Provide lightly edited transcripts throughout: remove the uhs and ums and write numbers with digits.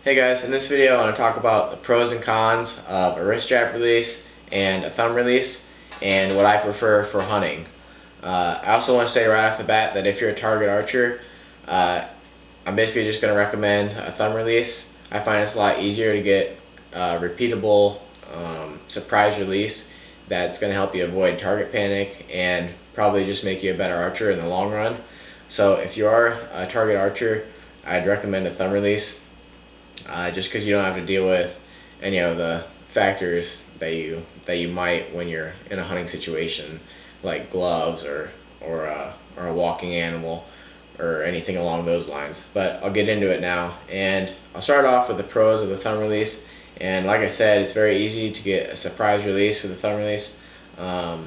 Hey guys, in this video I want to talk about the pros and cons of a wrist strap release and a thumb release and what I prefer for hunting. I also want to say right off the bat that if you're a target archer, I'm basically just going to recommend a thumb release. I find it's a lot easier to get repeatable surprise release that's going to help you avoid target panic and probably just make you a better archer in the long run. So if you are a target archer, I'd recommend a thumb release. Just because you don't have to deal with any of the factors that you might when you're in a hunting situation, like gloves or a walking animal or anything along those lines. But I'll get into it now, and I'll start off with the pros of the thumb release. And like I said, it's very easy to get a surprise release with a thumb release. I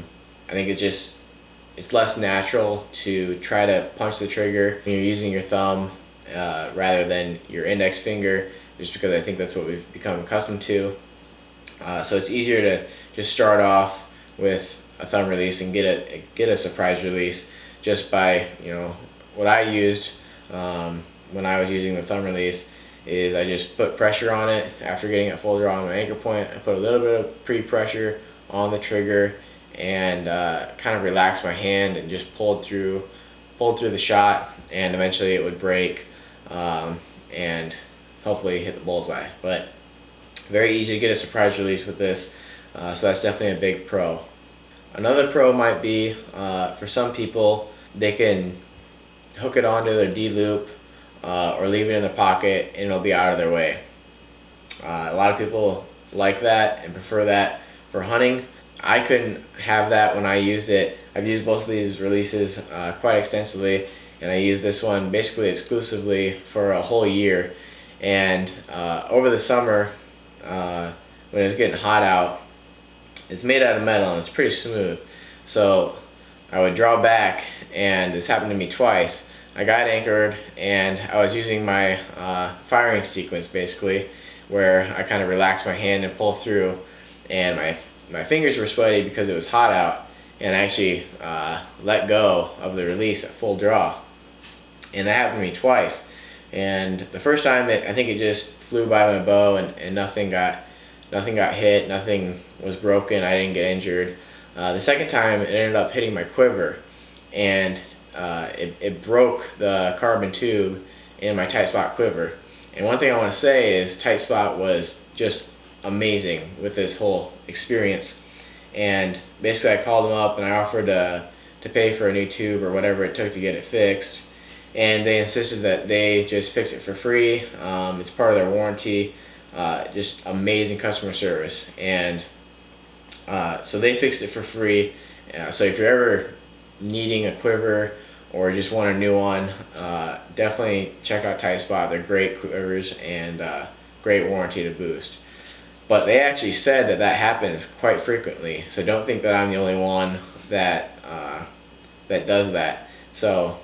think it's less natural to try to punch the trigger when you're using your thumb rather than your index finger, just because I think that's what we've become accustomed to. So it's easier to just start off with a thumb release and get a surprise release just by, what I used when I was using the thumb release is I just put pressure on it after getting it full draw on my anchor point. I put a little bit of pre-pressure on the trigger and kind of relaxed my hand and just pulled through the shot, and eventually it would break and hopefully hit the bullseye. But very easy to get a surprise release with this, so that's definitely a big pro. Another pro might be for some people, they can hook it onto their D-loop or leave it in their pocket and it'll be out of their way. A lot of people like that and prefer that for hunting. I couldn't have that when I used it. I've used both of these releases quite extensively, and I used this one basically exclusively for a whole year. And over the summer, when it was getting hot out, it's made out of metal and it's pretty smooth. So I would draw back, and this happened to me twice. I got anchored and I was using my firing sequence basically, where I kind of relaxed my hand and pull through, and my fingers were sweaty because it was hot out, and I actually let go of the release at full draw. And that happened to me twice. And the first time, I think it just flew by my bow and nothing got hit, nothing was broken, I didn't get injured. The second time, it ended up hitting my quiver, and it broke the carbon tube in my tight spot quiver. And one thing I want to say is tight spot was just amazing with this whole experience. And basically I called them up and I offered to pay for a new tube or whatever it took to get it fixed, and they insisted that they just fix it for free. It's part of their warranty. Just amazing customer service, and so they fixed it for free. So if you're ever needing a quiver or just want a new one, definitely check out Tight Spot. They're great quivers and great warranty to boost. But they actually said that happens quite frequently, so don't think that I'm the only one that does that. So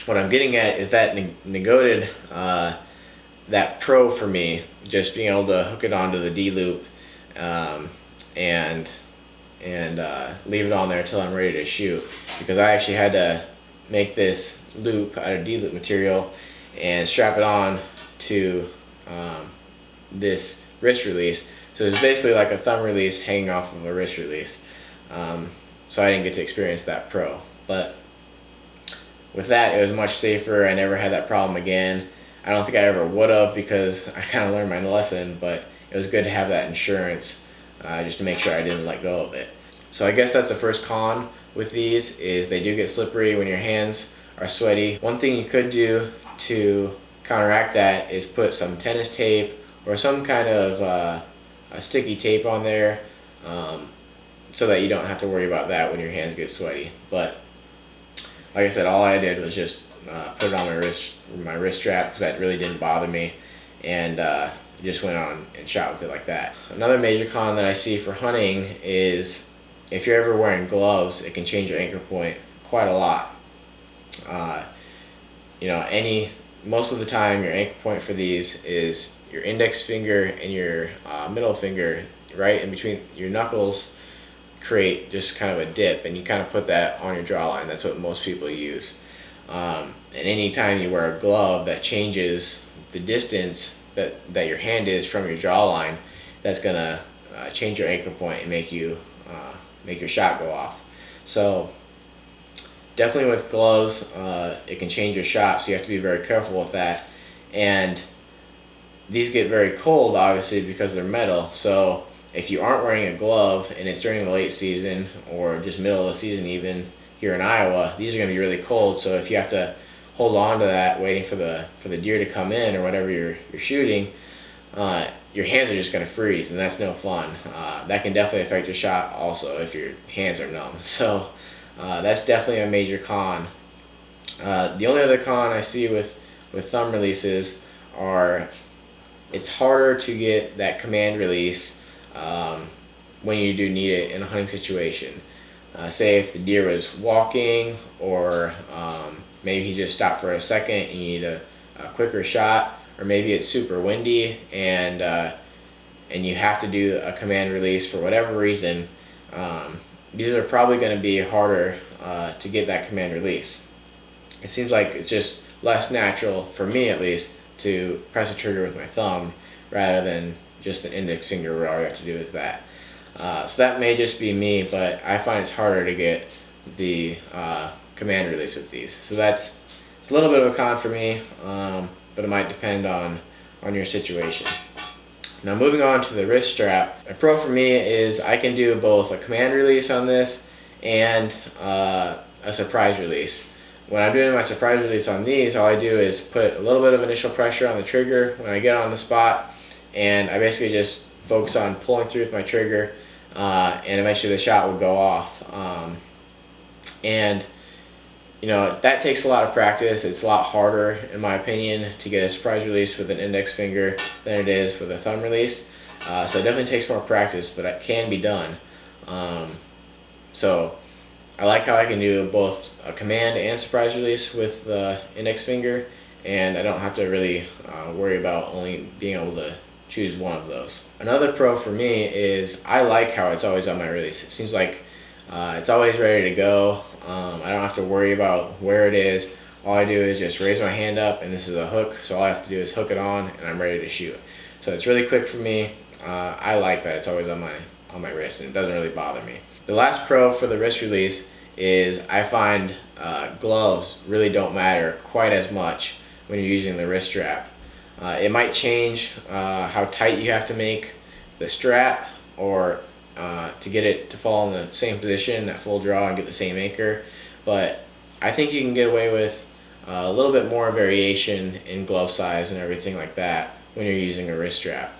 what I'm getting at is that negated that pro for me, just being able to hook it onto the D-loop and leave it on there until I'm ready to shoot, because I actually had to make this loop out of D-loop material and strap it on to this wrist release. So it's basically like a thumb release hanging off of a wrist release. So I didn't get to experience that pro, but with that, it was much safer. I never had that problem again. I don't think I ever would have, because I kind of learned my lesson, but it was good to have that insurance just to make sure I didn't let go of it. So I guess that's the first con with these, is they do get slippery when your hands are sweaty. One thing you could do to counteract that is put some tennis tape or some kind of a sticky tape on there, so that you don't have to worry about that when your hands get sweaty. But like I said, all I did was just put it on my wrist strap, because that really didn't bother me, and just went on and shot with it like that. Another major con that I see for hunting is if you're ever wearing gloves, it can change your anchor point quite a lot. Most of the time your anchor point for these is your index finger and your middle finger, right in between your knuckles, create just kind of a dip, and you kind of put that on your draw line. That's what most people use. And anytime you wear a glove that changes the distance that your hand is from your jawline, that's gonna change your anchor point and make your shot go off. So definitely with gloves, it can change your shot, so you have to be very careful with that. And these get very cold, obviously, because they're metal. So if you aren't wearing a glove and it's during the late season or just middle of the season, even here in Iowa, these are going to be really cold. So if you have to hold on to that, waiting for the deer to come in or whatever you're shooting, your hands are just going to freeze, and that's no fun. That can definitely affect your shot also if your hands are numb. So that's definitely a major con. The only other con I see with thumb releases are it's harder to get that command release when you do need it in a hunting situation. Say if the deer was walking, or maybe he just stopped for a second and you need a quicker shot, or maybe it's super windy and you have to do a command release for whatever reason. These are probably going to be harder to get that command release. It seems like it's just less natural, for me at least, to press a trigger with my thumb rather than just an index finger where all you have to do is that. So that may just be me, but I find it's harder to get the command release with these. So it's a little bit of a con for me, but it might depend on your situation. Now moving on to the wrist strap, a pro for me is I can do both a command release on this and a surprise release. When I'm doing my surprise release on these, all I do is put a little bit of initial pressure on the trigger when I get on the spot, and I basically just focus on pulling through with my trigger, and eventually the shot will go off. And you know, that takes a lot of practice. It's a lot harder, in my opinion, to get a surprise release with an index finger than it is with a thumb release. So it definitely takes more practice, but it can be done. So I like how I can do both a command and surprise release with the index finger, and I don't have to really worry about only being able to choose one of those. Another pro for me is I like how it's always on my release. It seems like it's always ready to go. I don't have to worry about where it is. All I do is just raise my hand up, and this is a hook, so all I have to do is hook it on and I'm ready to shoot. So it's really quick for me. I like that it's always on my wrist, and it doesn't really bother me. The last pro for the wrist release is I find gloves really don't matter quite as much when you're using the wrist strap. It might change how tight you have to make the strap, or to get it to fall in the same position at full draw and get the same anchor, but I think you can get away with a little bit more variation in glove size and everything like that when you're using a wrist strap.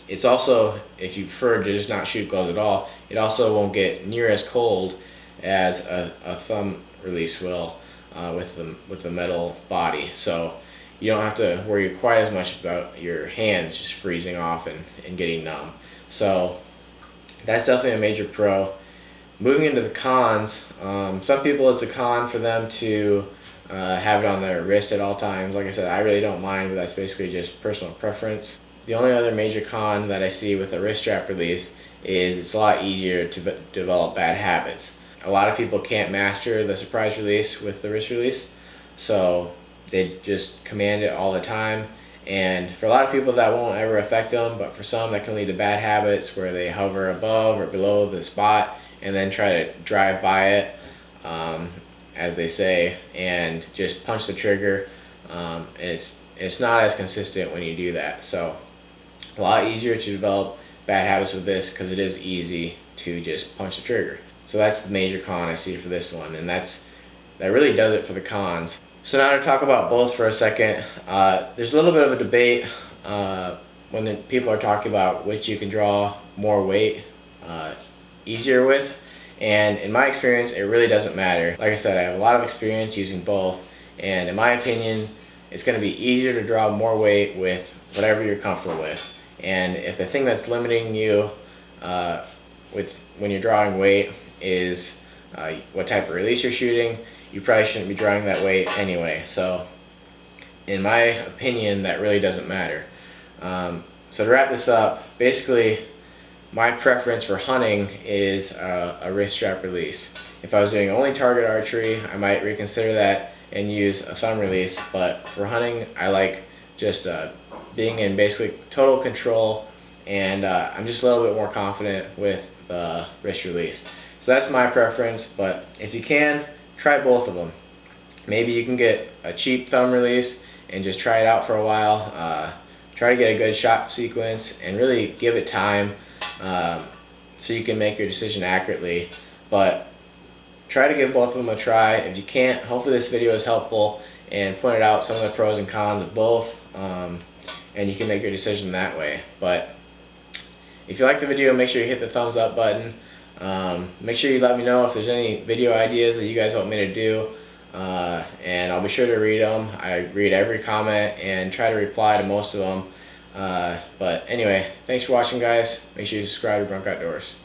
It's also, if you prefer to just not shoot gloves at all, it also won't get near as cold as a thumb release will with the metal body. So you don't have to worry quite as much about your hands just freezing off and getting numb. So that's definitely a major pro. Moving into the cons, some people it's a con for them to have it on their wrist at all times. Like I said, I really don't mind, but that's basically just personal preference. The only other major con that I see with a wrist strap release is it's a lot easier to develop bad habits. A lot of people can't master the surprise release with the wrist release, so they just command it all the time. And for a lot of people that won't ever affect them, but for some that can lead to bad habits where they hover above or below the spot and then try to drive by it, as they say, and just punch the trigger. And it's not as consistent when you do that. So a lot easier to develop bad habits with this because it is easy to just punch the trigger. So that's the major con I see for this one, and that really does it for the cons. So now to talk about both for a second, there's a little bit of a debate when people are talking about which you can draw more weight easier with, and in my experience it really doesn't matter. Like I said, I have a lot of experience using both, and in my opinion it's going to be easier to draw more weight with whatever you're comfortable with. And if the thing that's limiting you when you're drawing weight is what type of release you're shooting, you probably shouldn't be drawing that weight anyway. So in my opinion, that really doesn't matter. So to wrap this up, basically my preference for hunting is a wrist strap release. If I was doing only target archery, I might reconsider that and use a thumb release, but for hunting I like just being in basically total control, and I'm just a little bit more confident with the wrist release. So that's my preference, but if you can, try both of them. Maybe you can get a cheap thumb release and just try it out for a while. Try to get a good shot sequence and really give it time so you can make your decision accurately. But try to give both of them a try. If you can't, hopefully this video is helpful and pointed out some of the pros and cons of both, and you can make your decision that way. But if you like the video, make sure you hit the thumbs up button. Make sure you let me know if there's any video ideas that you guys want me to do, and I'll be sure to read them. I read every comment and try to reply to most of them. But anyway, thanks for watching, guys. Make sure you subscribe to Brunk Outdoors.